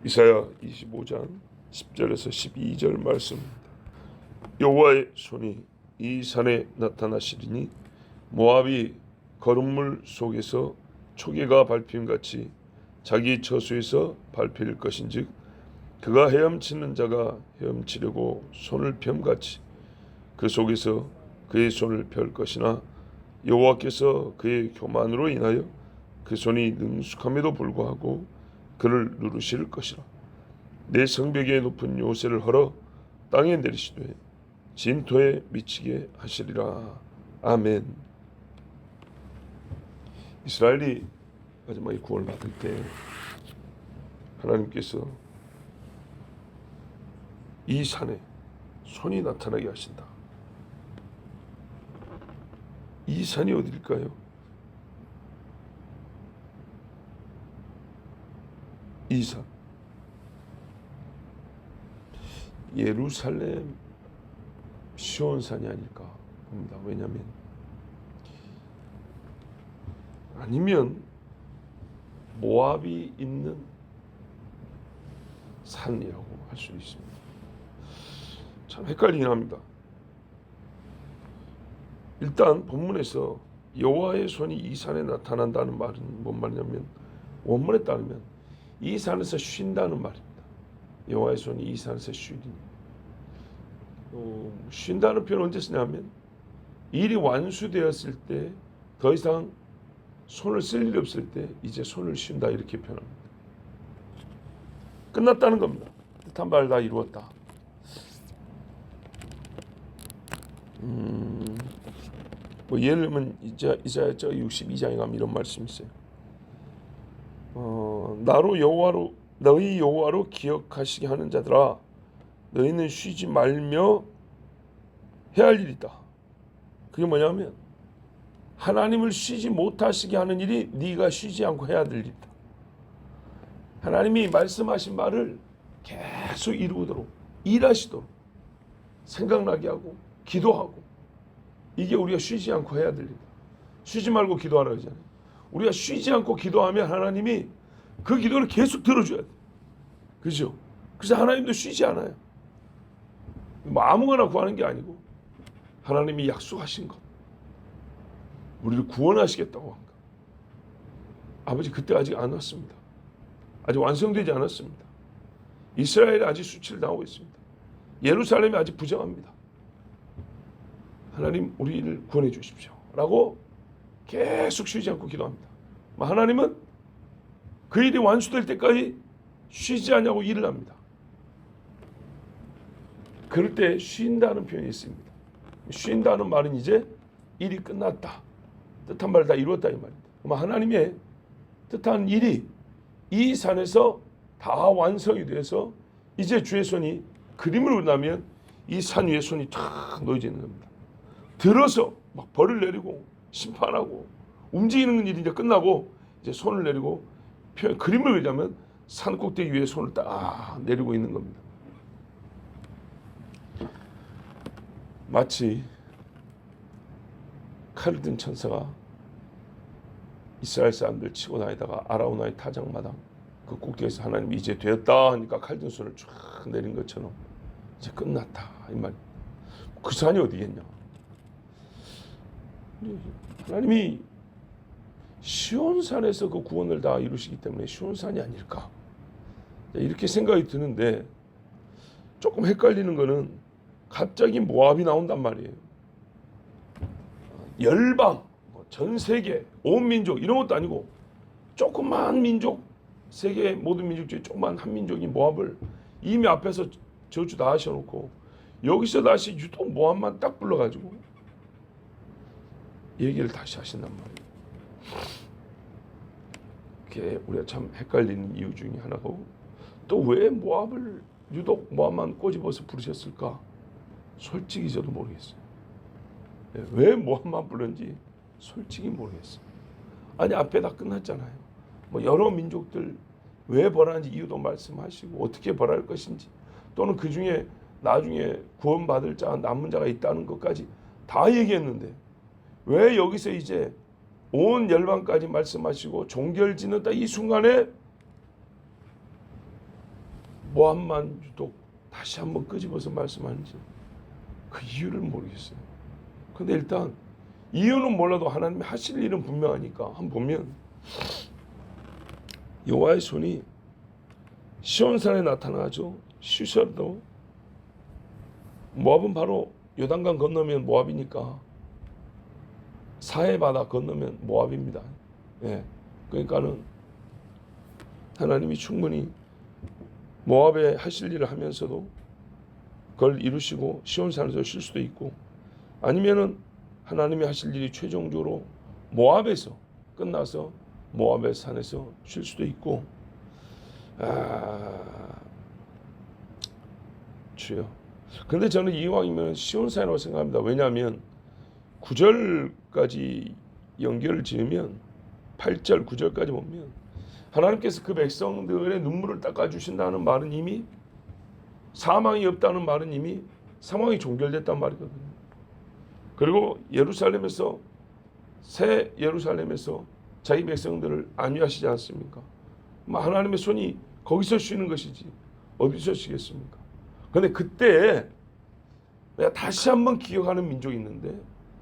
이사야 25장 10절에서 12절 말씀입니다. 여호와의 손이 이 산에 나타나시리니 모압이 거름물 속에서 초계가 밟힘같이 자기 처소에서 밟힐 것인즉 그가 헤엄치는 자가 헤엄치려고 손을 펴같이 그 속에서 그의 손을 펼 것이나 여호와께서 그의 교만으로 인하여 그 손이 능숙함에도 불구하고 그를 누르실 것이라. 내 성벽의 높은 요새를 헐어 땅에 내리시되 진토에 미치게 하시리라. 아멘. 이스라엘이 마지막에 구원을 받을 때 하나님께서 이 산에 손이 나타나게 하신다. 이 산이 어디일까요? 이 산. 예루살렘 시온산이 아닐까 봅니다. 왜냐하면 아니면 모압이 있는 산이라고 할 수 있습니다. 참 헷갈리긴 합니다. 일단 본문에서 여호와의 손이 이 산에 나타난다는 말은 뭔 말이냐면 원문에 따르면 이 산에서 쉰다는 말입니다. 여호와의 손이 이 산에서 쉬리니 쉰다는 표현을 언제 쓰냐면 일이 완수되었을 때 더 이상 손을 쓸 일이 없을 때 이제 손을 쉰다 이렇게 표현합니다. 끝났다는 겁니다. 뜻한 바를 다 이루었다. 예를 들면 이사야 62장에 가면 이런 말씀이 있어요. 나로 여호와로 너희 여호와로 기억하시게 하는 자들아 너희는 쉬지 말며 해야 할 일이다. 그게 뭐냐면 하나님을 쉬지 못하시게 하는 일이 네가 쉬지 않고 해야 될 일이다. 하나님이 말씀하신 말을 계속 이루도록 일하시도록 생각나게 하고 기도하고 이게 우리가 쉬지 않고 해야 될 일이다. 쉬지 말고 기도하라 그러잖아요. 우리가 쉬지 않고 기도하면 하나님이 그 기도를 계속 들어줘야 돼. 그죠? 그래서 하나님도 쉬지 않아요. 뭐 아무거나 구하는 게 아니고 하나님이 약속하신 것 우리를 구원하시겠다고 한 것. 아버지 그때 아직 안 왔습니다. 아직 완성되지 않았습니다. 이스라엘이 아직 수치를 당하고 있습니다. 예루살렘이 아직 부정합니다. 하나님 우리를 구원해 주십시오 라고 계속 쉬지 않고 기도합니다. 하나님은 그 일이 완수될 때까지 쉬지 않냐고 일을 합니다. 그럴 때 쉰다는 표현이 있습니다. 쉰다는 말은 이제 일이 끝났다. 뜻한 바를 다 이루었다 이 말입니다. 하나님의 뜻한 일이 이 산에서 다 완성이 돼서 이제 주의 손이 그림을 그린다면 이 산 위에 손이 탁 놓여져 있는 겁니다. 들어서 막 벌을 내리고 심판하고 움직이는 일이 이제 끝나고 이제 손을 내리고 그림을 그리자면 산 꼭대기 위에 손을 딱 내리고 있는 겁니다. 마치 칼을 든 천사가 이스라엘 사람들 치고 다니다가 아라우나의 타작마당 그 꼭대기에서 하나님이 이제 되었다 하니까 칼 든 손을 쫙 내린 것처럼 이제 끝났다 이 말. 그 산이 어디겠냐? 하나님이 시온산에서 그 구원을 다 이루시기 때문에 시온산이 아닐까 이렇게 생각이 드는데 조금 헷갈리는 거는 갑자기 모압이 나온단 말이에요. 열방, 전 세계, 온 민족 이런 것도 아니고 조그만 민족, 세계 모든 민족 중에 조그만 한 민족인 모압을 이미 앞에서 저주 다 하셔놓고 여기서 다시 유독 모압만 딱 불러가지고 얘기를 다시 하신단 말이에요. 그게 우리가 참 헷갈리는 이유 중에 하나고 또 왜 모압을 유독 모압만 꼬집어서 부르셨을까? 솔직히 저도 모르겠어요. 왜 모압만 부른지 솔직히 모르겠어요. 아니 앞에 다 끝났잖아요. 여러 민족들 왜 벌하는지 이유도 말씀하시고 어떻게 벌할 것인지 또는 그 중에 나중에 구원받을 자 남은 자가 있다는 것까지 다 얘기했는데 왜 여기서 이제 온 열방까지 말씀하시고 종결짓는다 이 순간에 모압만 유독 다시 한번 끄집어서 말씀하는지 그 이유를 모르겠어요. 근데 일단 이유는 몰라도 하나님이 하실 일은 분명하니까 한번 보면 여호와의 손이 시온산에 나타나죠. 시설도 모압은 바로 요단강 건너면 모압이니까 사해 바다 건너면 모압입니다. 예, 그러니까는 하나님이 충분히 모압에 하실 일을 하면서도 그걸 이루시고 시온산에서 쉴 수도 있고, 아니면은 하나님이 하실 일이 최종적으로 모압에서 끝나서 모압의 산에서 쉴 수도 있고. 주여. 근데 저는 이왕이면 시온산이라고 생각합니다. 왜냐하면 9절까지 연결을 지으면 8절 9절까지 보면 하나님께서 그 백성들의 눈물을 닦아주신다는 말은 이미 사망이 없다는 말은 이미 상황이 종결됐단 말이거든요. 그리고 예루살렘에서 새 예루살렘에서 자기 백성들을 안위하시지 않습니까? 하나님의 손이 거기서 쉬는 것이지 어디서 쉬겠습니까? 그런데 그때 내가 다시 한번 기억하는 민족이 있는데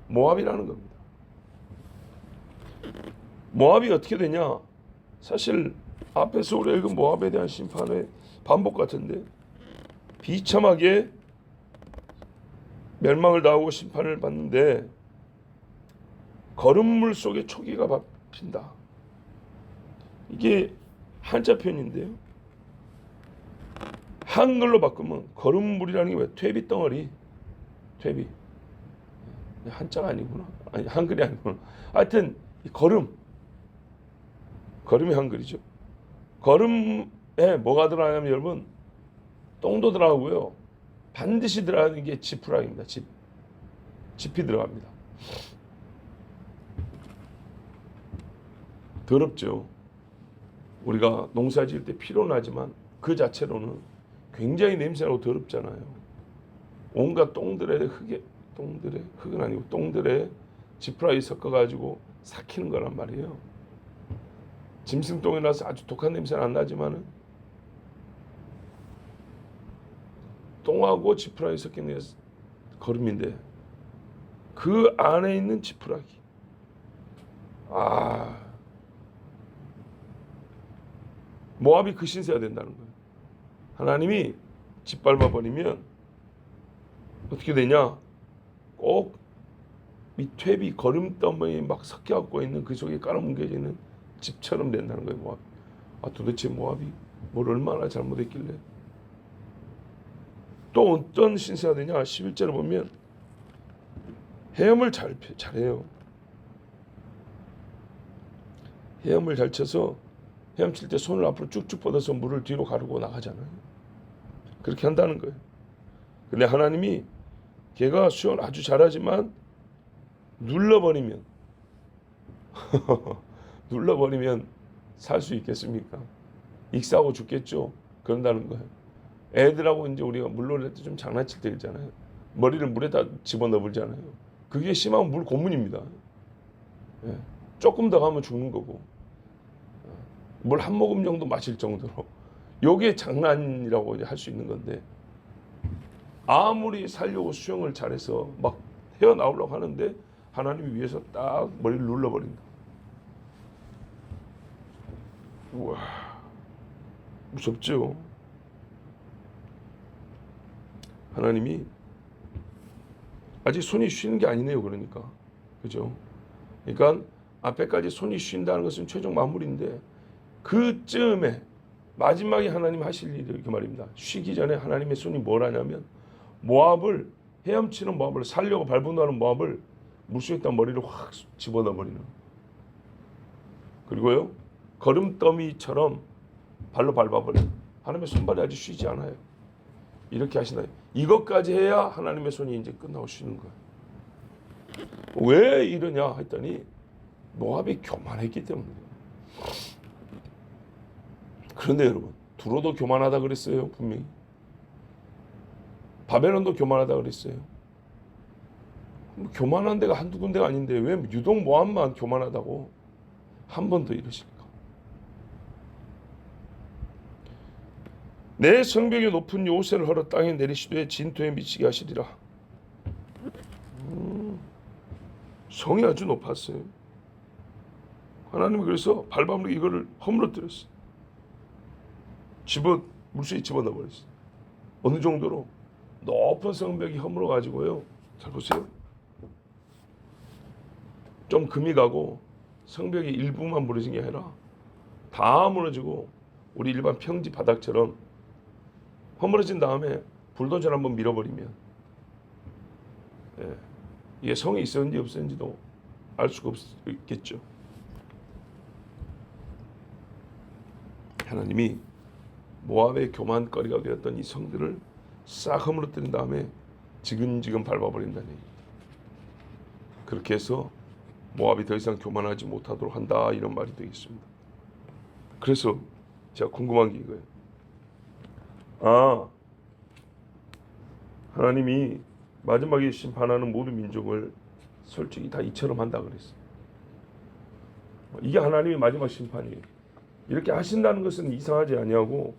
모압이라는 겁니다. 모압이 어떻게 되냐? 사실 앞에서 우리가 읽은 모압에 대한 심판의 반복 같은데 비참하게 멸망을 당하고 심판을 받는데 거름물 속에 초기가 핀다. 이게 한자 표현인데요. 한글로 바꾸면 거름물이라는 게 왜? 퇴비 덩어리. 퇴비. 한자가 아니구나. 아니 한글이 아니구나. 하여튼 이 거름이 한글이죠. 거름에 뭐가 들어가냐면 여러분 똥도 들어가고요. 반드시 들어가는 게 지푸라기입니다. 짚이 들어갑니다. 더럽죠. 우리가 농사 지을 때 피로나지만 그 자체로는 굉장히 냄새나고 더럽잖아요. 온갖 똥들의 흙은 아니고 똥들의 지푸라기 섞어가지고 삭히는 거란 말이에요. 짐승똥이 나서 아주 독한 냄새는 안 나지만은 똥하고 지푸라기 섞인 게 거름인데 그 안에 있는 지푸라기. 모압이 그 신세가 된다는 거예요. 하나님이 짓밟아 버리면 어떻게 되냐? 꼭 이 퇴비 거름더미에 막 섞여갖고 있는 그 속에 깔아뭉개지는 집처럼 된다는 거예요. 모압. 도대체 모압이 뭘 얼마나 잘못했길래? 또 어떤 신세가 되냐? 11절에 보면 헤엄을 잘해요. 헤엄을 잘 쳐서 헤엄칠 때 손을 앞으로 쭉쭉 뻗어서 물을 뒤로 가르고 나가잖아요. 그렇게 한다는 거예요. 근데 하나님이 걔가 수영 아주 잘하지만 눌러버리면 살 수 있겠습니까? 익사하고 죽겠죠. 그런다는 거예요. 애들하고 이제 우리가 물놀이 때 좀 장난칠 때 있잖아요. 머리를 물에다 집어넣어버리잖아요. 그게 심하면 물 고문입니다. 예. 조금 더 가면 죽는 거고. 물 한 모금 정도 마실 정도로. 요게 장난이라고 할 수 있는 건데 아무리 살려고 수영을 잘해서 막 헤어나오려고 하는데 하나님이 위에서 딱 머리를 눌러버린다. 우와, 무섭죠? 하나님이 아직 손이 쉬는 게 아니네요. 그러니까 그죠? 그러니까 앞에까지 손이 쉰다는 것은 최종 마무리인데 그쯤에 마지막에 하나님 하실 일이 이렇게 말입니다. 쉬기 전에 하나님의 손이 뭘 하냐면 모압을 헤엄치는 모압을 살려고 발버둥하는 모압을 물속에다 머리를 확 집어넣어 버리는. 그리고요 거름더미처럼 발로 밟아버리는. 하나님의 손발이 아직 쉬지 않아요. 이렇게 하시나요? 이것까지 해야 하나님의 손이 이제 끝나고 쉬는 거예요. 왜 이러냐 했더니 모압이 교만했기 때문이에요. 그런데 여러분 두로도 교만하다 그랬어요. 분명히 바벨론도 교만하다 그랬어요. 교만한 데가 한두 군데가 아닌데 왜 유독 모압만 교만하다고 한 번 더 이러실까? 내 성벽이 높은 요새를 헐어 땅에 내리시되 진토에 미치게 하시리라. 성이 아주 높았어요. 하나님은 그래서 발버둥 이거를 허물어뜨렸어요. 물속에 집어넣어 버렸어요. 어느 정도로 높은 성벽이 허물어 가지고요. 잘 보세요. 좀 금이 가고 성벽의 일부만 무너진 게 아니라 다 무너지고 우리 일반 평지 바닥처럼 허물어진 다음에 불도저를 한번 밀어버리면 이게 성이 있었는지 없었는지도 알 수가 없겠죠. 하나님이 모압의 교만거리가 되었던 이 성들을 싹 허물어뜨린 다음에 지근지근 밟아버린다는 얘기입니다. 그렇게 해서 모압이 더 이상 교만하지 못하도록 한다, 이런 말이 되겠습니다. 그래서 제가 궁금한 게 이거예요. 하나님이 마지막에 심판하는 모든 민족을 솔직히 다 이처럼 한다 그랬어요. 이게 하나님의 마지막 심판이에요. 이렇게 하신다는 것은 이상하지 아니하고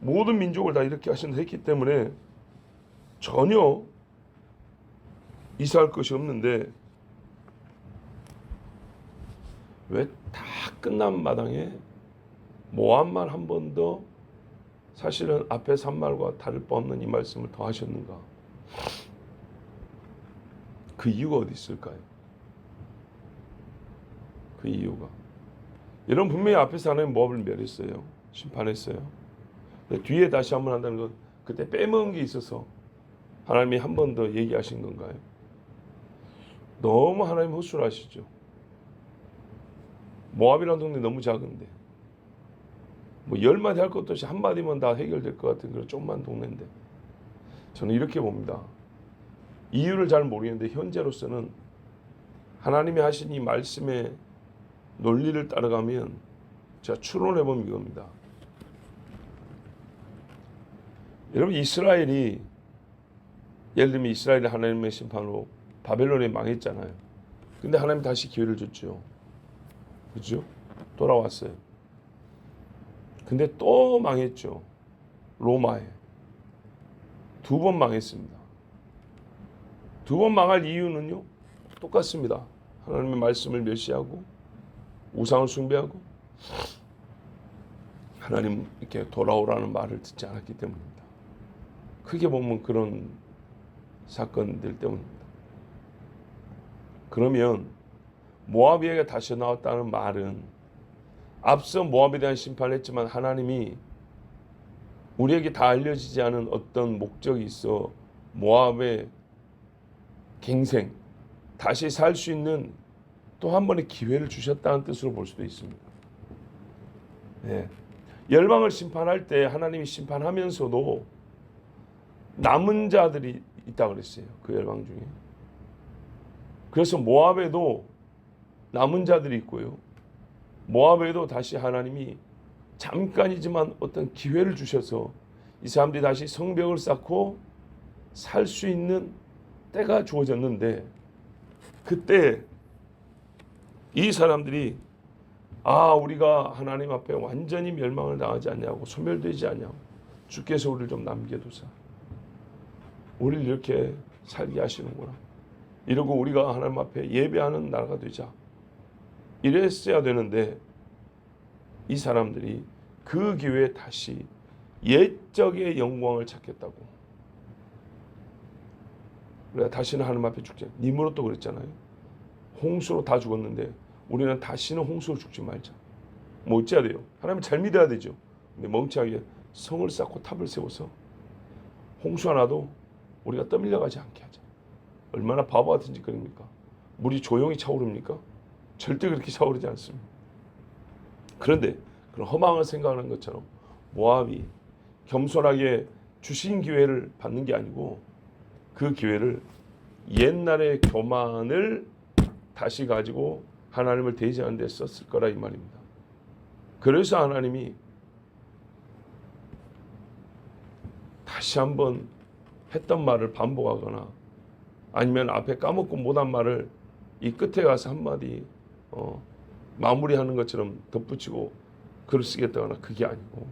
모든 민족을 다 이렇게 하신다 했기 때문에 전혀 이상할 것이 없는데, 왜 다 끝난 마당에 모압만 한 번 더 사실은 앞에 산 말과 다를 바 없는 이 말씀을 더 하셨는가? 그 이유가 어디 있을까요? 그 이유가, 여러분 분명히 앞에서 하나님 모압을 멸했어요. 심판했어요. 뒤에 다시 한번 한다는 건 그때 빼먹은 게 있어서 하나님이 한 번 더 얘기하신 건가요? 너무 하나님 허술하시죠. 모압이라는 동네 너무 작은데 뭐 10마디 할 것도 없이 한마디만 다 해결될 것 같은 그런 조그만 동네인데, 저는 이렇게 봅니다. 이유를 잘 모르겠는데 현재로서는 하나님이 하신 이 말씀의 논리를 따라가면 제가 추론해보면 이겁니다. 여러분, 이스라엘이 예를 들면 이스라엘이 하나님의 심판으로 바벨론에 망했잖아요. 근데 하나님 다시 기회를 줬죠. 그렇죠? 돌아왔어요. 근데 또 망했죠. 로마에. 2번 망했습니다. 2번 망할 이유는요, 똑같습니다. 하나님의 말씀을 멸시하고 우상을 숭배하고 하나님 이렇게 돌아오라는 말을 듣지 않았기 때문입니다. 크게 보면 그런 사건들 때문입니다. 그러면 모압에게 다시 나왔다는 말은 앞서 모압에 대한 심판을 했지만 하나님이 우리에게 다 알려지지 않은 어떤 목적이 있어 모압의 갱생, 다시 살 수 있는 또 한 번의 기회를 주셨다는 뜻으로 볼 수도 있습니다. 네. 열방을 심판할 때 하나님이 심판하면서도 남은 자들이 있다고 그랬어요. 그 열방 중에. 그래서 모압에도 남은 자들이 있고요. 모압에도 다시 하나님이 잠깐이지만 어떤 기회를 주셔서 이 사람들이 다시 성벽을 쌓고 살 수 있는 때가 주어졌는데, 그때 이 사람들이 우리가 하나님 앞에 완전히 멸망을 당하지 않냐고, 소멸되지 않냐고, 주께서 우리를 좀 남겨두사 우리를 이렇게 살게 하시는구나, 이러고 우리가 하나님 앞에 예배하는 나라가 되자, 이랬어야 되는데 이 사람들이 그 기회에 다시 옛적의 영광을 찾겠다고, 우리가 다시는 하나님 앞에 죽지 않자. 니므롯도 그랬잖아요. 홍수로 다 죽었는데 우리는 다시는 홍수로 죽지 말자. 뭐 어째야 돼요? 하나님 잘 믿어야 되죠. 근데 멍청하게 성을 쌓고 탑을 세워서 홍수 하나도 우리가 떠밀려가지 않게 하자. 얼마나 바보 같은 짓거리입니까? 물이 조용히 차오릅니까? 절대 그렇게 차오르지 않습니다. 그런데 그런 허망을 생각하는 것처럼 모압이 겸손하게 주신 기회를 받는 게 아니고 그 기회를 옛날의 교만을 다시 가지고 하나님을 대지하는 데 썼을 거라 이 말입니다. 그래서 하나님이 다시 한번 했던 말을 반복하거나 아니면 앞에 까먹고 못한 말을 이 끝에 가서 한마디 마무리하는 것처럼 덧붙이고 글을 쓰겠다거나 그게 아니고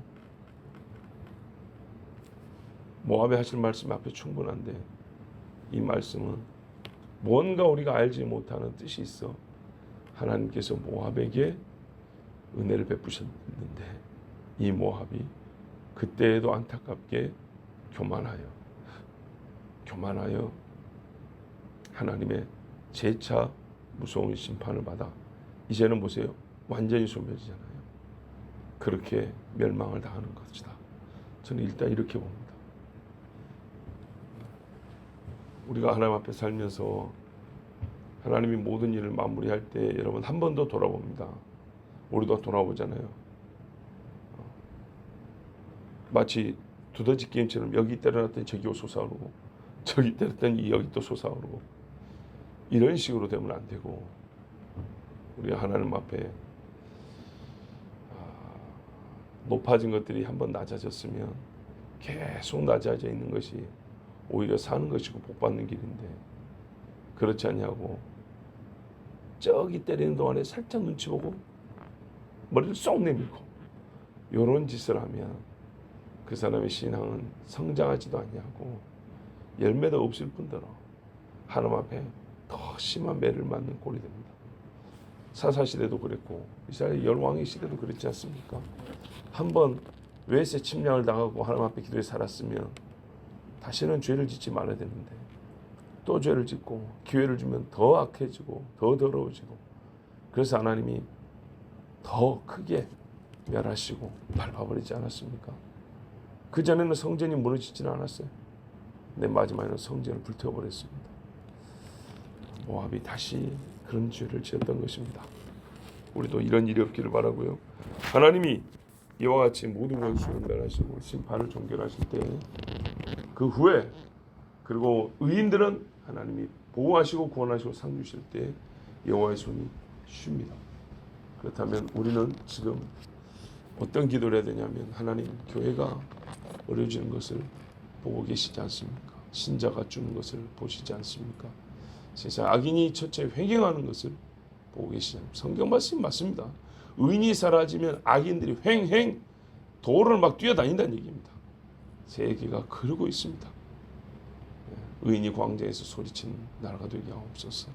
모압에 하실 말씀 앞에 충분한데 이 말씀은 뭔가 우리가 알지 못하는 뜻이 있어. 하나님께서 모압에게 은혜를 베푸셨는데 이 모압이 그때에도 안타깝게 교만하여 하나님의 재차 무서운 심판을 받아 이제는 보세요. 완전히 소멸이잖아요. 그렇게 멸망을 당하는 것이다. 저는 일단 이렇게 봅니다. 우리가 하나님 앞에 살면서 하나님이 모든 일을 마무리할 때 여러분 한 번 더 돌아봅니다. 우리도 돌아보잖아요. 마치 두더지 게임처럼 여기 때려놨더니 저기 솟아오르고 저기 때렸더니 여기 또 솟아오르고 이런 식으로 되면 안 되고 우리가 하나님 앞에 높아진 것들이 한번 낮아졌으면 계속 낮아져 있는 것이 오히려 사는 것이고 복받는 길인데 그렇지 않냐고 저기 때리는 동안에 살짝 눈치 보고 머리를 쏙 내밀고 이런 짓을 하면 그 사람의 신앙은 성장하지도 않냐고 열매도 없을 뿐더러 하나님 앞에 더 심한 매를 맞는 꼴이 됩니다. 사사시대도 그랬고 이스라엘 열왕의 시대도 그랬지 않습니까? 한번 외세 침략을 당하고 하나님 앞에 기도에 살았으면 다시는 죄를 짓지 말아야 되는데 또 죄를 짓고 기회를 주면 더 악해지고 더 더러워지고 그래서 하나님이 더 크게 멸하시고 밟아버리지 않았습니까? 그전에는 성전이 무너지지는 않았어요. 근데 마지막에는 성전을 불태워버렸습니다. 모압이 다시 그런 죄를 지었던 것입니다. 우리도 이런 일이 없기를 바라고요. 하나님이 이와 같이 모든 원수를 멸하시고 심판을 종결하실 때 그 후에 그리고 의인들은 하나님이 보호하시고 구원하시고 상 주실 때 여호와의 손이 쉽니다. 그렇다면 우리는 지금 어떤 기도를 해야 되냐면 하나님 교회가 어려워지는 것을 보고 계시지 않습니까? 신자가 주는 것을 보시지 않습니까? 세상 악인이 첫째 횡행하는 것을 보고 계시지 않습니까? 성경 말씀이 맞습니다. 의인이 사라지면 악인들이 횡행 도로를 막 뛰어다닌다는 얘기입니다. 세계가 그러고 있습니다. 의인이 광장에서 소리치는 나라가 되게 하옵소서.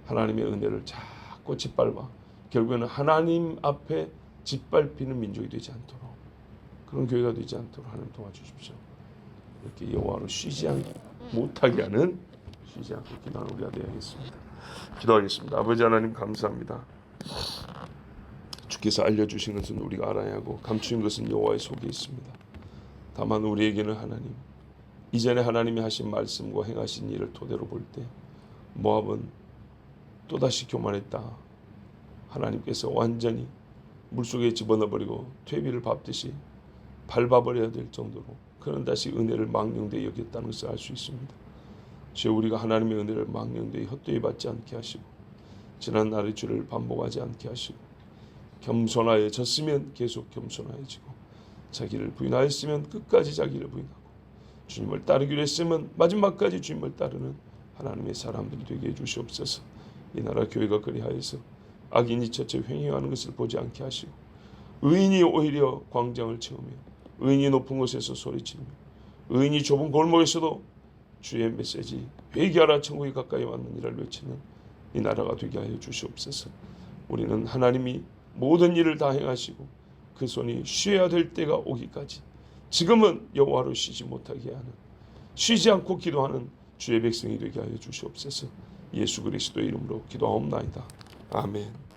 하나님의 은혜를 자꾸 짓밟아 결국에는 하나님 앞에 짓밟히는 민족이 되지 않도록 그런 교회가 되지 않도록 하나님 도와주십시오. 이렇게 여호와로 쉬지 못하게 하는 쉬지 않고 기도하는 우리가 되어야겠습니다. 기도하겠습니다. 아버지 하나님 감사합니다. 주께서 알려주신 것은 우리가 알아야 하고 감추인 것은 여호와의 속에 있습니다. 다만 우리에게는 하나님 이전에 하나님이 하신 말씀과 행하신 일을 토대로 볼 때 모압은 또다시 교만했다. 하나님께서 완전히 물속에 집어넣어버리고 퇴비를 밟듯이 밟아버려야 될 정도로 그는 다시 은혜를 망령되이 여겼다는 것을 알 수 있습니다. 주여 우리가 하나님의 은혜를 망령되이 헛되이 받지 않게 하시고 지난 날의 죄를 반복하지 않게 하시고 겸손하여졌으면 계속 겸손해지고 자기를 부인하였으면 끝까지 자기를 부인하고 주님을 따르기로 했으면 마지막까지 주님을 따르는 하나님의 사람들이 되게 해주시옵소서. 이 나라 교회가 그리하여서 악인이 첫째 횡행하는 것을 보지 않게 하시고 의인이 오히려 광장을 채우며 의인이 높은 곳에서 소리치며 의인이 좁은 골목에서도 주의 메시지 회개하라 천국이 가까이 왔느니라를 외치는 이 나라가 되게 하여 주시옵소서. 우리는 하나님이 모든 일을 다 행하시고 그 손이 쉬어야 될 때가 오기까지 지금은 여호와로 쉬지 못하게 하는 쉬지 않고 기도하는 주의 백성이 되게 하여 주시옵소서. 예수 그리스도의 이름으로 기도하옵나이다. 아멘.